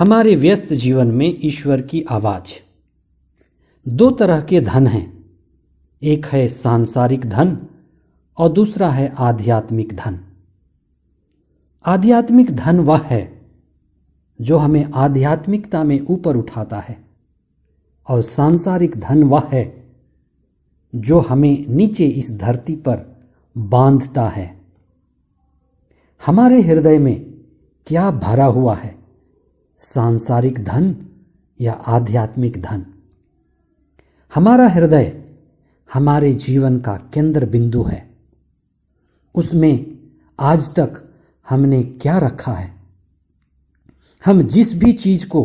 हमारे व्यस्त जीवन में ईश्वर की आवाज़। दो तरह के धन हैं, एक है सांसारिक धन और दूसरा है आध्यात्मिक धन। आध्यात्मिक धन वह है जो हमें आध्यात्मिकता में ऊपर उठाता है और सांसारिक धन वह है जो हमें नीचे इस धरती पर बांधता है। हमारे हृदय में क्या भरा हुआ है, सांसारिक धन या आध्यात्मिक धन? हमारा हृदय हमारे जीवन का केंद्र बिंदु है। उसमें आज तक हमने क्या रखा है? हम जिस भी चीज को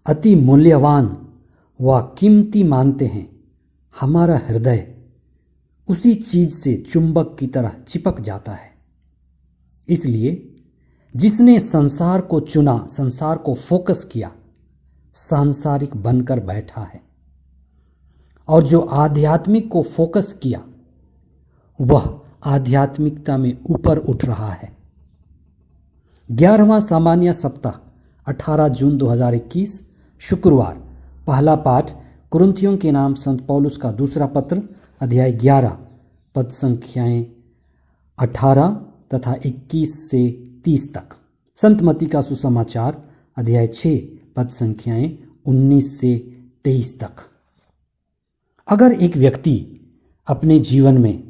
अति मूल्यवान व कीमती मानते हैं, हमारा हृदय उसी चीज से चुंबक की तरह चिपक जाता है। इसलिए जिसने संसार को चुना, संसार को फोकस किया, सांसारिक बनकर बैठा है, और जो आध्यात्मिक को फोकस किया वह आध्यात्मिकता में ऊपर उठ रहा है। 11वां सामान्य सप्ताह 18 जून 2021 शुक्रवार। पहला पाठ कुरिन्थियों के नाम संत पौलुस का दूसरा पत्र अध्याय 11 पद संख्याएं 18 तथा 21 से 30 तक। संत मत्ती का सुसमाचार अध्याय 6 पद संख्याएं 19 से 23 तक। अगर एक व्यक्ति अपने जीवन में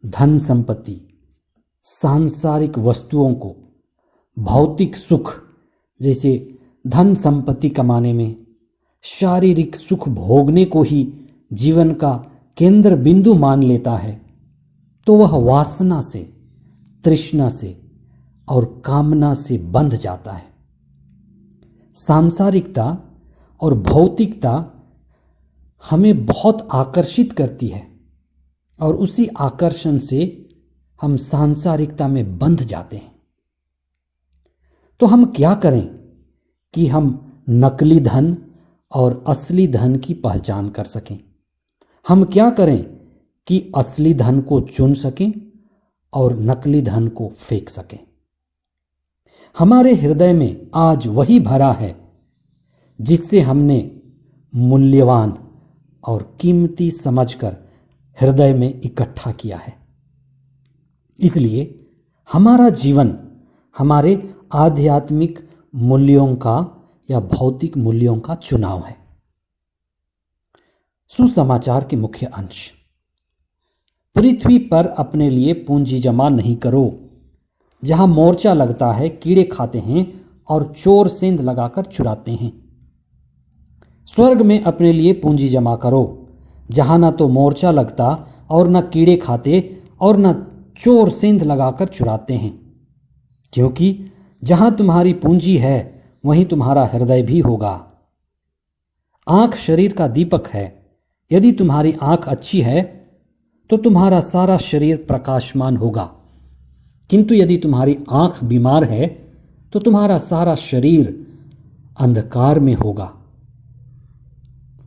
धन संपत्ति, सांसारिक वस्तुओं को, भौतिक सुख जैसे धन संपत्ति कमाने में, शारीरिक सुख भोगने को ही जीवन का केंद्र बिंदु मान लेता है, तो वह वासना से, तृष्णा से और कामना से बंध जाता है। सांसारिकता और भौतिकता हमें बहुत आकर्षित करती है और उसी आकर्षण से हम सांसारिकता में बंध जाते हैं। तो हम क्या करें कि हम नकली धन और असली धन की पहचान कर सकें? हम क्या करें कि असली धन को चुन सकें और नकली धन को फेंक सकें? हमारे हृदय में आज वही भरा है जिससे हमने मूल्यवान और कीमती समझकर हृदय में इकट्ठा किया है। इसलिए हमारा जीवन हमारे आध्यात्मिक मूल्यों का या भौतिक मूल्यों का चुनाव है। सुसमाचार के मुख्य अंश। पृथ्वी पर अपने लिए पूंजी जमा नहीं करो, जहां मोर्चा लगता है, कीड़े खाते हैं और चोर सेंध लगाकर चुराते हैं। स्वर्ग में अपने लिए पूंजी जमा करो, जहां न तो मोर्चा लगता और न कीड़े खाते और न चोर सेंध लगाकर चुराते हैं, क्योंकि जहां तुम्हारी पूंजी है वहीं तुम्हारा हृदय भी होगा। आंख शरीर का दीपक है। यदि तुम्हारी आंख अच्छी है तो तुम्हारा सारा शरीर प्रकाशमान होगा, किंतु यदि तुम्हारी आंख बीमार है तो तुम्हारा सारा शरीर अंधकार में होगा।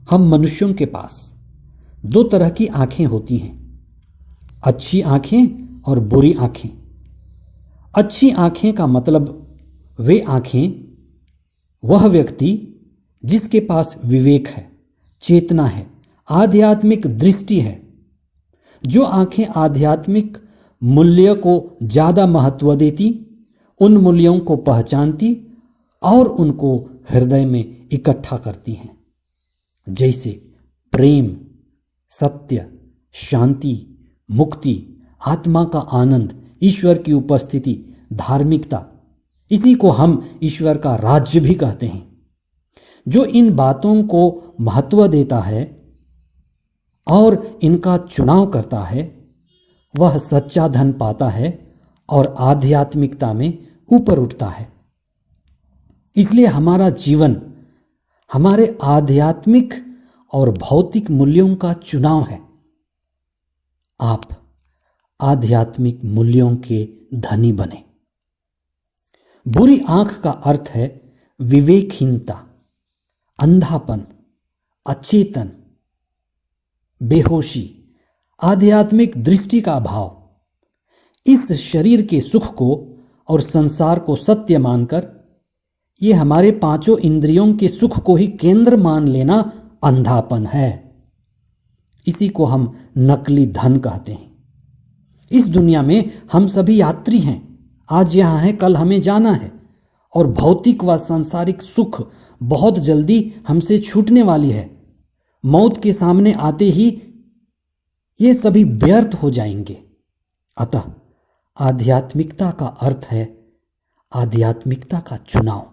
हम मनुष्यों के पास दो तरह की आंखें होती हैं, अच्छी आंखें और बुरी आंखें। अच्छी आंखें का मतलब वे आंखें, वह व्यक्ति जिसके पास विवेक है, चेतना है, आध्यात्मिक दृष्टि है, जो आंखें आध्यात्मिक मूल्य को ज्यादा महत्व देती, उन मूल्यों को पहचानती और उनको हृदय में इकट्ठा करती हैं, जैसे प्रेम, सत्य, शांति, मुक्ति, आत्मा का आनंद, ईश्वर की उपस्थिति, धार्मिकता। इसी को हम ईश्वर का राज्य भी कहते हैं। जो इन बातों को महत्व देता है और इनका चुनाव करता है, वह सच्चा धन पाता है और आध्यात्मिकता में ऊपर उठता है। इसलिए हमारा जीवन हमारे आध्यात्मिक और भौतिक मूल्यों का चुनाव है। आप आध्यात्मिक मूल्यों के धनी बने। बुरी आंख का अर्थ है विवेकहीनता, अंधापन, अचेतन, बेहोशी, आध्यात्मिक दृष्टि का अभाव। इस शरीर के सुख को और संसार को सत्य मानकर ये हमारे पांचों इंद्रियों के सुख को ही केंद्र मान लेना अंधापन है। इसी को हम नकली धन कहते हैं। इस दुनिया में हम सभी यात्री हैं। आज यहां हैं, कल हमें जाना है, और भौतिक व सांसारिक सुख बहुत जल्दी हमसे छूटने वाली है। मौत के सामने आते ही ये सभी व्यर्थ हो जाएंगे। अतः आध्यात्मिकता का अर्थ है आध्यात्मिकता का चुनाव,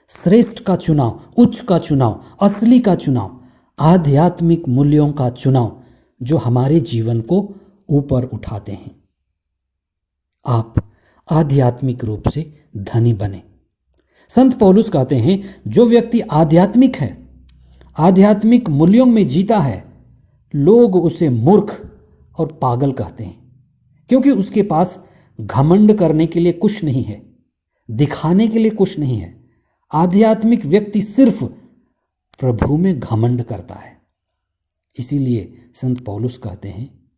श्रेष्ठ का चुनाव, उच्च का चुनाव, असली का चुनाव, आध्यात्मिक मूल्यों का चुनाव जो हमारे जीवन को ऊपर उठाते हैं। आप आध्यात्मिक रूप से धनी बने। संत पौलुस कहते हैं, जो व्यक्ति आध्यात्मिक है, आध्यात्मिक मूल्यों में जीता है, लोग उसे मूर्ख और पागल कहते हैं, क्योंकि उसके पास घमंड करने के लिए कुछ नहीं है, दिखाने के लिए कुछ नहीं है। आध्यात्मिक व्यक्ति सिर्फ प्रभु में घमंड करता है। इसीलिए संत पौलुस कहते हैं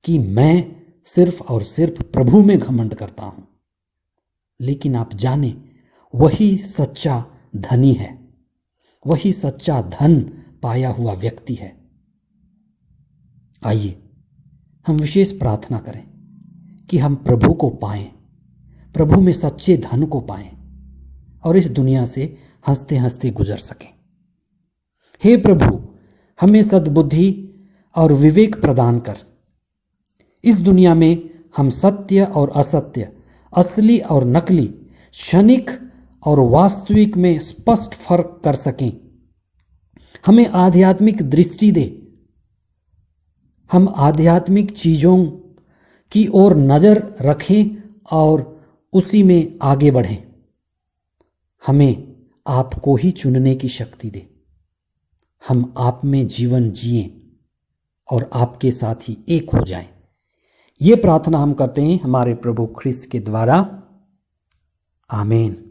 कि मैं सिर्फ और सिर्फ प्रभु में घमंड करता हूं। लेकिन आप जाने, वही सच्चा धनी है, वही सच्चा धन पाया हुआ व्यक्ति है। आइए हम विशेष प्रार्थना करें कि हम प्रभु को पाएं, प्रभु में सच्चे धन को पाएं और इस दुनिया से हंसते हंसते गुजर सकें। हे प्रभु, हमें सद्बुद्धि और विवेक प्रदान कर। इस दुनिया में हम सत्य और असत्य, असली और नकली, क्षणिक और वास्तविक में स्पष्ट फर्क कर सकें। हमें आध्यात्मिक दृष्टि दे। हम आध्यात्मिक चीजों की ओर नजर रखें और उसी में आगे बढ़ें। हमें आपको ही चुनने की शक्ति दे। हम आप में जीवन जिएं और आपके साथ ही एक हो जाएं। ये प्रार्थना हम करते हैं हमारे प्रभु ख्रिस्त के द्वारा। आमीन।